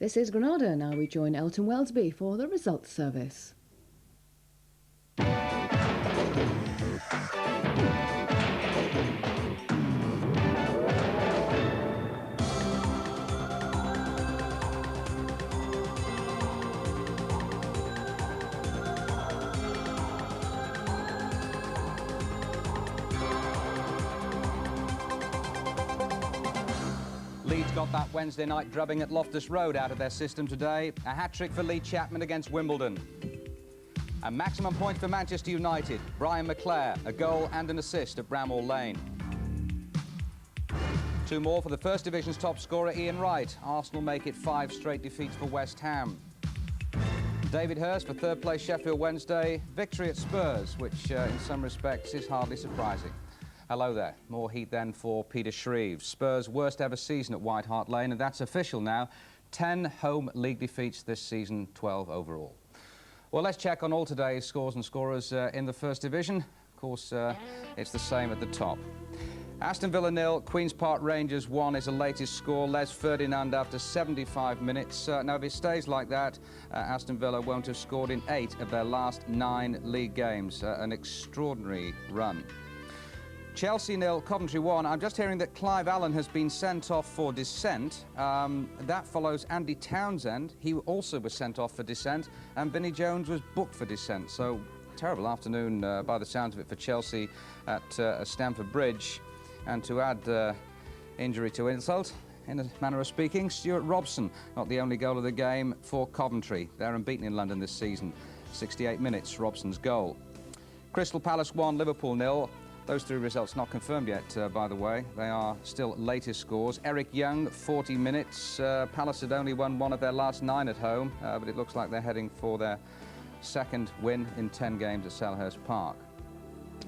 This is Granada. Now we join Elton Welsby for the results service. Leeds got that Wednesday night drubbing at Loftus Road out of their system today. A hat-trick for Lee Chapman against Wimbledon. And maximum points for Manchester United. Brian McClare, a goal and an assist at Bramall Lane. 2 more for the First Division's top scorer, Ian Wright. Arsenal make it 5 straight defeats for West Ham. David Hurst for third place Sheffield Wednesday. Victory at Spurs, which in some respects is hardly surprising. Hello there. More heat then for Peter Shreves. Spurs' worst ever season at White Hart Lane, and that's official now. 10 home league defeats this season, 12 overall. Well, let's check on all today's scores and scorers in the First Division. Of course, it's the same at the top. Aston Villa 0, Queen's Park Rangers 1 is the latest score. Les Ferdinand after 75 minutes. Now, if it stays like that, Aston Villa won't have scored in 8 of their last 9 league games. An extraordinary run. Chelsea 0, Coventry 1. I'm just hearing that Clive Allen has been sent off for dissent. That follows Andy Townsend. He also was sent off for dissent, and Vinnie Jones was booked for dissent. So, terrible afternoon by the sounds of it for Chelsea at Stamford Bridge. And to add injury to insult, in a manner of speaking, Stuart Robson, not the only goal of the game for Coventry. They're unbeaten in London this season. 68 minutes, Robson's goal. Crystal Palace 1, Liverpool 0. Those 3 results not confirmed yet, by the way. They are still latest scores. Eric Young, 40 minutes. Palace had only won 1 of their last 9 at home, but it looks like they're heading for their 2nd win in 10 games at Selhurst Park.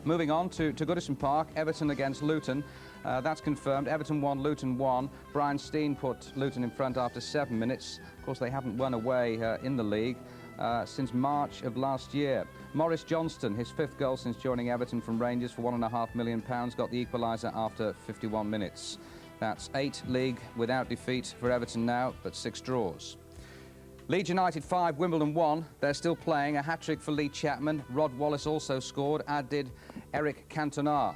Moving on to Goodison Park, Everton against Luton. That's confirmed. Everton 1, Luton 1. Brian Steen put Luton in front after 7 minutes. Of course, they haven't won away in the league since March of last year. Maurice Johnston, his 5th goal since joining Everton from Rangers for £1.5 million, got the equaliser after 51 minutes. That's 8 league without defeat for Everton now, but 6 draws. Leeds United 5, Wimbledon 1. They're still playing. A hat-trick for Lee Chapman. Rod Wallace also scored, as did Eric Cantona.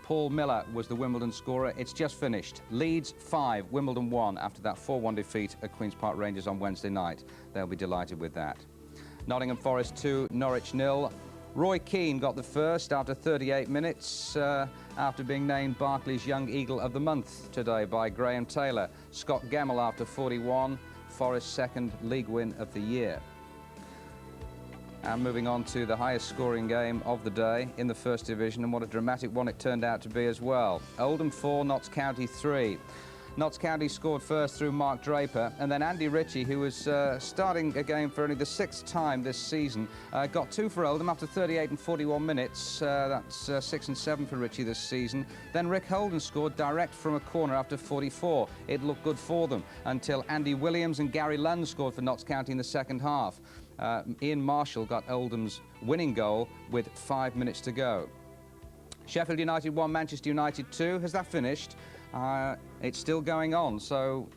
Paul Miller was the Wimbledon scorer. It's just finished. Leeds 5, Wimbledon 1 after that 4-1 defeat at Queen's Park Rangers on Wednesday night. They'll be delighted with that. Nottingham Forest 2, Norwich 0. Roy Keane got the first after 38 minutes after being named Barclays Young Eagle of the Month today by Graham Taylor. Scott Gemmell after 41, Forest's 2nd league win of the year. And moving on to the highest scoring game of the day in the First Division, and what a dramatic one it turned out to be as well. Oldham 4, Notts County 3. Notts County scored first through Mark Draper, and then Andy Ritchie, who was starting a game for only the 6th time this season, got 2 for Oldham after 38 and 41 minutes. That's 6 and 7 for Ritchie this season. Then Rick Holden scored direct from a corner after 44. It looked good for them until Andy Williams and Gary Lund scored for Notts County in the 2nd half. Ian Marshall got Oldham's winning goal with 5 minutes to go. Sheffield United 1, Manchester United 2. Has that finished? It's still going on, so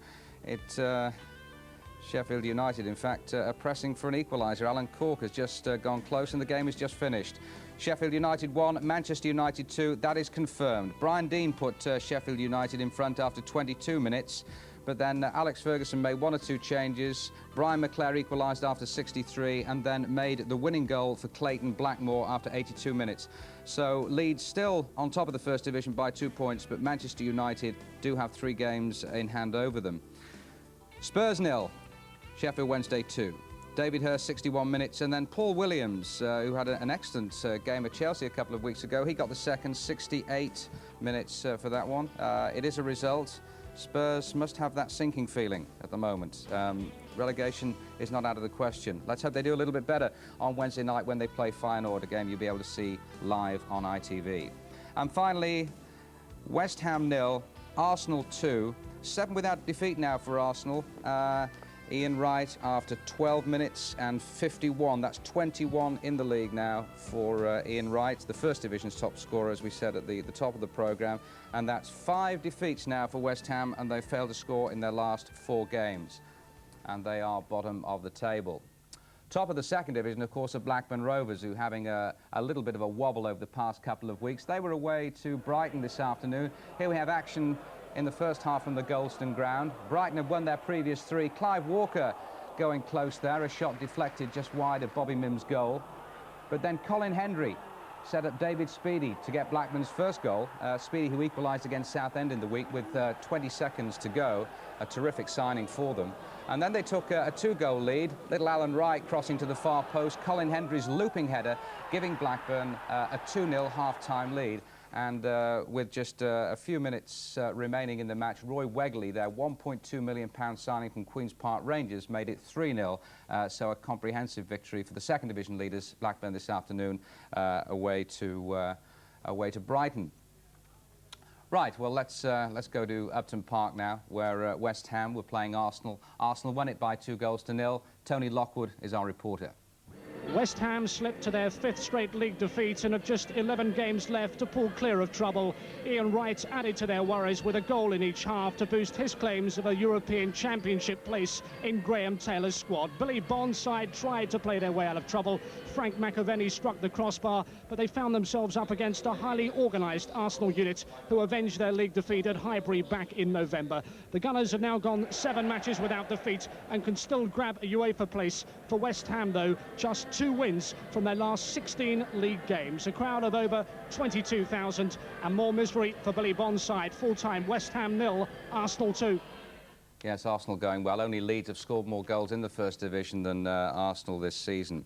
Sheffield United, in fact, are pressing for an equaliser. Alan Cork has just gone close and the game is just finished. Sheffield United 1, Manchester United 2. That is confirmed. Brian Deane put Sheffield United in front after 22 minutes. But then Alex Ferguson made 1 or 2 changes. Brian McClare equalised after 63 and then made the winning goal for Clayton Blackmore after 82 minutes. So Leeds still on top of the First Division by 2 points, but Manchester United do have 3 games in hand over them. Spurs 0, Sheffield Wednesday 2. David Hurst 61 minutes, and then Paul Williams, who had an excellent game at Chelsea a couple of weeks ago. He got the 2nd, 68 minutes for that one. It is a result. Spurs must have that sinking feeling at the moment. Relegation is not out of the question. Let's hope they do a little bit better on Wednesday night when they play Feyenoord, a game you'll be able to see live on ITV. And finally, West Ham 0, Arsenal 2. 7 without defeat now for Arsenal. Ian Wright after 12 minutes and 51. That's 21 in the league now for Ian Wright, the First Division's top scorer, as we said at the top of the programme. And that's 5 defeats now for West Ham, and they've failed to score in their last 4 games. and they are bottom of the table. Top of the second division, of course, are Blackburn Rovers, who having a little bit of a wobble over the past couple of weeks. They were away to Brighton this afternoon. Here we have action in the first half from the Goldstone ground. Brighton have won their previous 3. Clive Walker going close there, a shot deflected just wide of Bobby Mim's goal. But then Colin Hendry set up David Speedy to get Blackburn's first goal. Speedy, who equalised against Southend in the week with 20 seconds to go. A terrific signing for them. And then they took a 2-goal lead. Little Alan Wright crossing to the far post. Colin Hendry's looping header giving Blackburn a 2-0 half-time lead. And with just a few minutes remaining in the match, Roy Wegley, their £1.2 million signing from Queen's Park Rangers, made it 3-0. So a comprehensive victory for the second division leaders, Blackburn, this afternoon, away to Brighton. Right, well, let's go to Upton Park now, where West Ham were playing Arsenal. Arsenal won it by 2-0. Tony Lockwood is our reporter. West Ham slipped to their 5th straight league defeat and have just 11 games left to pull clear of trouble. Ian Wright added to their worries with a goal in each half to boost his claims of a European Championship place in Graham Taylor's squad. Billy Bond's side tried to play their way out of trouble. Frank McAvenny struck the crossbar, but they found themselves up against a highly organised Arsenal unit who avenged their league defeat at Highbury back in November. The Gunners have now gone 7 matches without defeat and can still grab a UEFA place. For West Ham, though, just 2 wins from their last 16 league games. A crowd of over 22,000 and more misery for Billy Bond's side. Full-time West Ham 0, Arsenal 2. Yes, Arsenal going well. Only Leeds have scored more goals in the first division than Arsenal this season.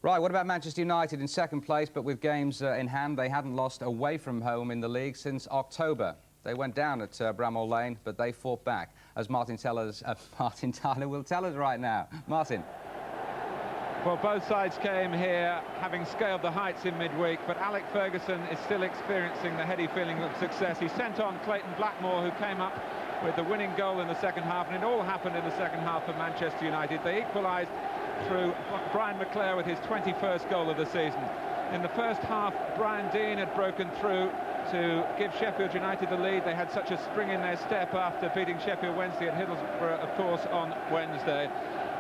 Right, what about Manchester United in second place, but with games in hand? They hadn't lost away from home in the league since October. They went down at Bramall Lane, but they fought back, as Martin Tyler will tell us right now. Martin. Well, both sides came here having scaled the heights in midweek, but Alec Ferguson is still experiencing the heady feeling of success. He sent on Clayton Blackmore, who came up with the winning goal in the second half, and it all happened in the second half for Manchester United. They equalised through Brian McClare with his 21st goal of the season. In the first half, Brian Deane had broken through to give Sheffield United the lead. They had such a spring in their step after beating Sheffield Wednesday at Hiddlesborough, of course, on Wednesday.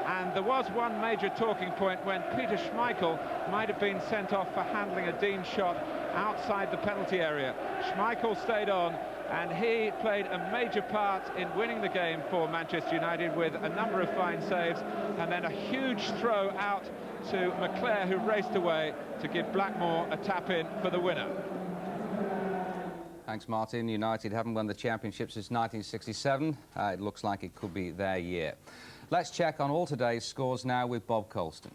And there was one major talking point when Peter Schmeichel might have been sent off for handling a Dean shot outside the penalty area. Schmeichel stayed on, and he played a major part in winning the game for Manchester United with a number of fine saves, and then a huge throw out to McClare, who raced away to give Blackmore a tap-in for the winner. Thanks, Martin. United haven't won the championship since 1967. It looks like it could be their year. Let's check on all today's scores now with Bob Colston.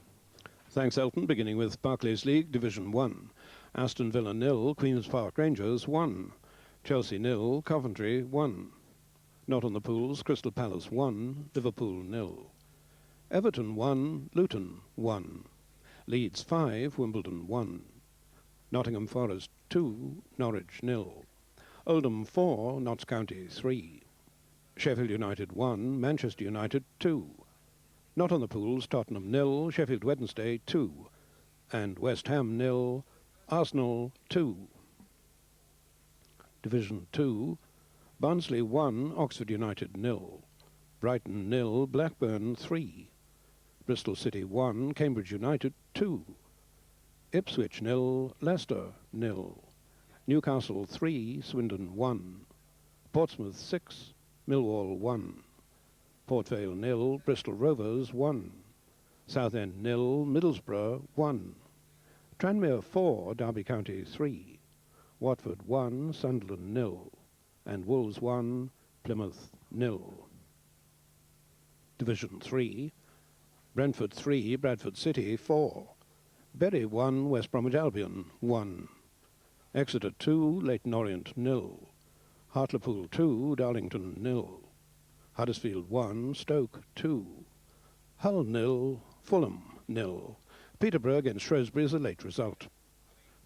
Thanks, Elton. Beginning with Barclays League, Division 1. Aston Villa 0, Queen's Park Rangers 1. Chelsea 0, Coventry 1. Not on the pools, Crystal Palace 1, Liverpool 0. Everton 1, Luton 1. Leeds 5, Wimbledon 1. Nottingham Forest 2, Norwich 0. Oldham 4, Notts County 3. Sheffield United 1, Manchester United 2. Not on the pools, Tottenham 0, Sheffield Wednesday 2. And West Ham 0, Arsenal 2. Division 2, Barnsley 1, Oxford United 0. Brighton 0, Blackburn 3. Bristol City 1, Cambridge United 2. Ipswich 0, Leicester 0. Newcastle 3, Swindon 1. Portsmouth 6, Millwall 1. Port Vale 0, Bristol Rovers 1. Southend 0, Middlesbrough 1. Tranmere 4, Derby County 3. Watford 1, Sunderland 0. And Wolves 1, Plymouth 0. Division 3, Brentford 3, Bradford City 4. Bury 1, West Bromwich Albion 1. Exeter 2, Leyton Orient 0. Hartlepool 2, Darlington 0. Huddersfield 1, Stoke 2. Hull 0, Fulham 0. Peterborough against Shrewsbury is a late result.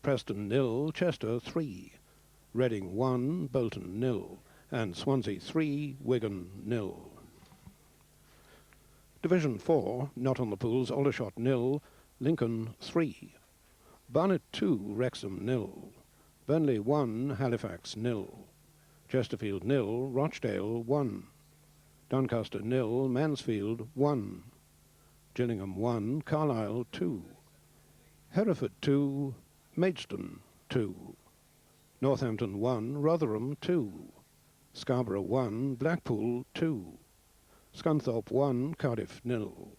Preston 0, Chester 3. Reading 1, Bolton 0. And Swansea 3, Wigan 0. Division 4, not on the pools, Aldershot 0, Lincoln 3. Barnet 2, Wrexham 0. Burnley 1, Halifax 0. Chesterfield 0, Rochdale 1. Doncaster 0, Mansfield 1. Gillingham 1, Carlisle 2. Hereford 2, Maidstone 2. Northampton 1, Rotherham 2. Scarborough 1, Blackpool 2. Scunthorpe 1, Cardiff 0.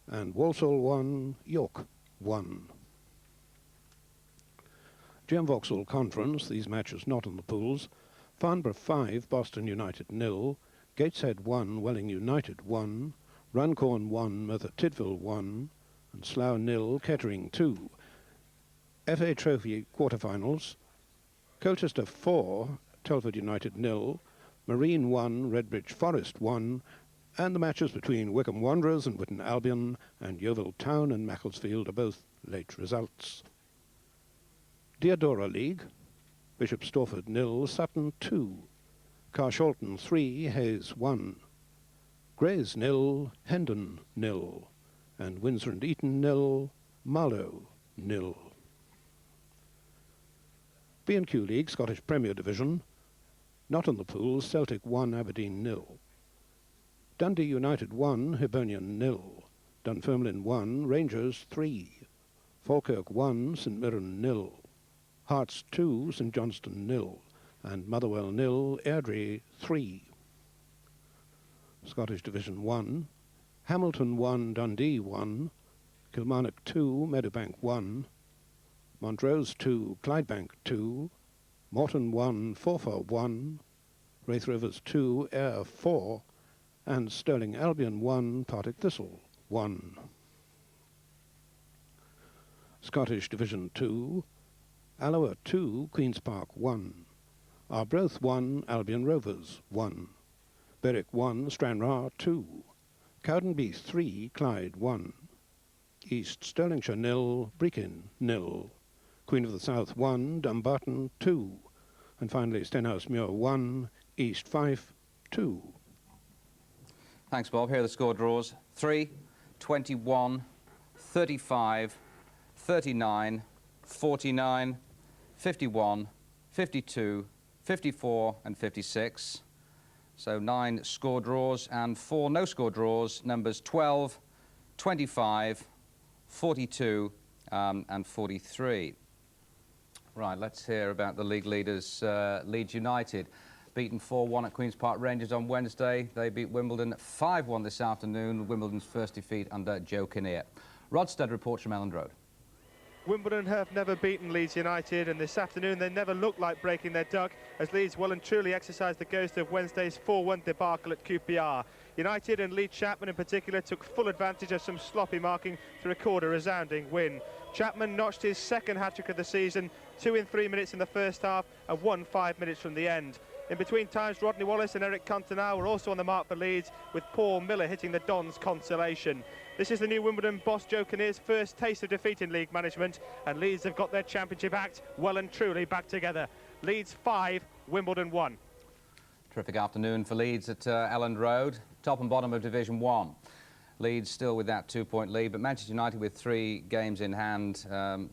And Walsall 1, York 1. GM Vauxhall Conference, these matches not on the pools. Farnborough 5, Boston United 0. Gateshead 1, Welling United 1. Runcorn 1, Merthyr Tydfil 1. And Slough 0, Kettering 2. FA Trophy quarterfinals. Colchester 4, Telford United 0. Marine 1, Redbridge Forest 1. And the matches between Wycombe Wanderers and Witton Albion and Yeovil Town and Macclesfield are both late results. Diodora League, Bishop Stortford 0, Sutton 2. Carshalton 3, Hayes 1. Grays 0, Hendon 0. And Windsor and Eton 0, Marlow 0. B&Q League, Scottish Premier Division. Not on the pools, Celtic 1, Aberdeen 0. Dundee United 1, Hibernian 0. Dunfermline 1, Rangers 3. Falkirk 1, St Mirren 0. Hearts 2, St Johnstone 0. And Motherwell 0, Airdrie 3. Scottish Division 1, Hamilton 1, Dundee 1. Kilmarnock 2, Meadowbank 1. Montrose 2, Clydebank 2. Morton 1, Forfar 1. Raith Rovers 2, Ayr 4. And Stirling Albion 1, Partick Thistle 1. Scottish Division 2, Alloa 2, Queen's Park 1. Arbroath 1, Albion Rovers 1. Berwick 1, Stranraer 2. Cowdenbeath 3, Clyde 1. East Stirlingshire 0, Brechin 0. Queen of the South 1, Dumbarton 2. And finally Stenhousemuir 1, East Fife 2. Thanks, Bob. Here are the score draws. 3, 21, 35, 39, 49, 51, 52, 54 and 56. So 9 score draws and 4 no-score draws, numbers 12, 25, 42 and 43. Right, let's hear about the league leaders. Leeds United beaten 4-1 at Queen's Park Rangers on Wednesday. They beat Wimbledon 5-1 this afternoon, Wimbledon's first defeat under Joe Kinnear. Rod Studd reports from Elland Road. Wimbledon have never beaten Leeds United, and this afternoon they never looked like breaking their duck as Leeds well and truly exercised the ghost of Wednesday's 4-1 debacle at QPR. United and Lee Chapman in particular took full advantage of some sloppy marking to record a resounding win. Chapman notched his second hat-trick of the season, 2 in 3 minutes in the first half and 1 5 minutes from the end. In between times, Rodney Wallace and Eric Cantona were also on the mark for Leeds, with Paul Miller hitting the Dons' consolation. This is the new Wimbledon boss Joe Kinnear's first taste of defeat in league management, and Leeds have got their championship act well and truly back together. Leeds 5, Wimbledon 1. Terrific afternoon for Leeds at Elland Road, top and bottom of Division 1. Leeds still with that 2-point lead, but Manchester United with 3 games in hand.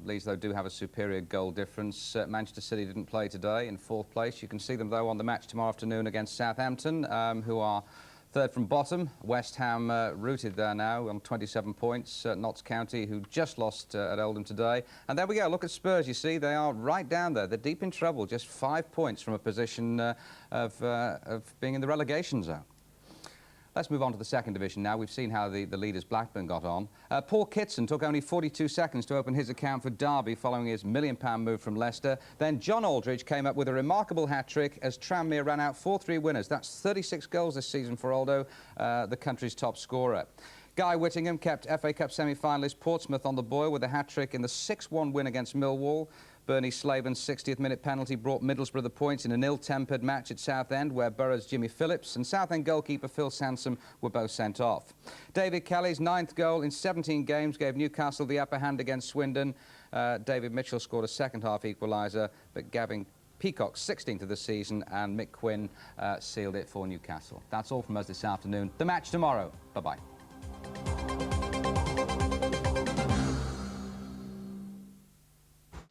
Leeds, though, do have a superior goal difference. Manchester City didn't play today in 4th place. You can see them, though, on the match tomorrow afternoon against Southampton, who are 3rd from bottom. West Ham rooted there now on 27 points. Notts County, who just lost at Oldham today. And there we go. Look at Spurs, you see. They are right down there. They're deep in trouble, just 5 points from a position of being in the relegation zone. Let's move on to the 2nd division now. We've seen how the leaders Blackburn got on. Paul Kitson took only 42 seconds to open his account for Derby following his £1 million move from Leicester. Then John Aldridge came up with a remarkable hat-trick as Tranmere ran out 4-3 winners. That's 36 goals this season for Aldo, the country's top scorer. Guy Whittingham kept FA Cup semi-finalist Portsmouth on the boil with a hat-trick in the 6-1 win against Millwall. Bernie Slaven's 60th minute penalty brought Middlesbrough the points in an ill-tempered match at Southend, where Borough's Jimmy Phillips and Southend goalkeeper Phil Sansom were both sent off. David Kelly's 9th goal in 17 games gave Newcastle the upper hand against Swindon. David Mitchell scored a second-half equaliser, but Gavin Peacock's 16th of the season and Mick Quinn sealed it for Newcastle. That's all from us this afternoon. The match tomorrow. Bye-bye.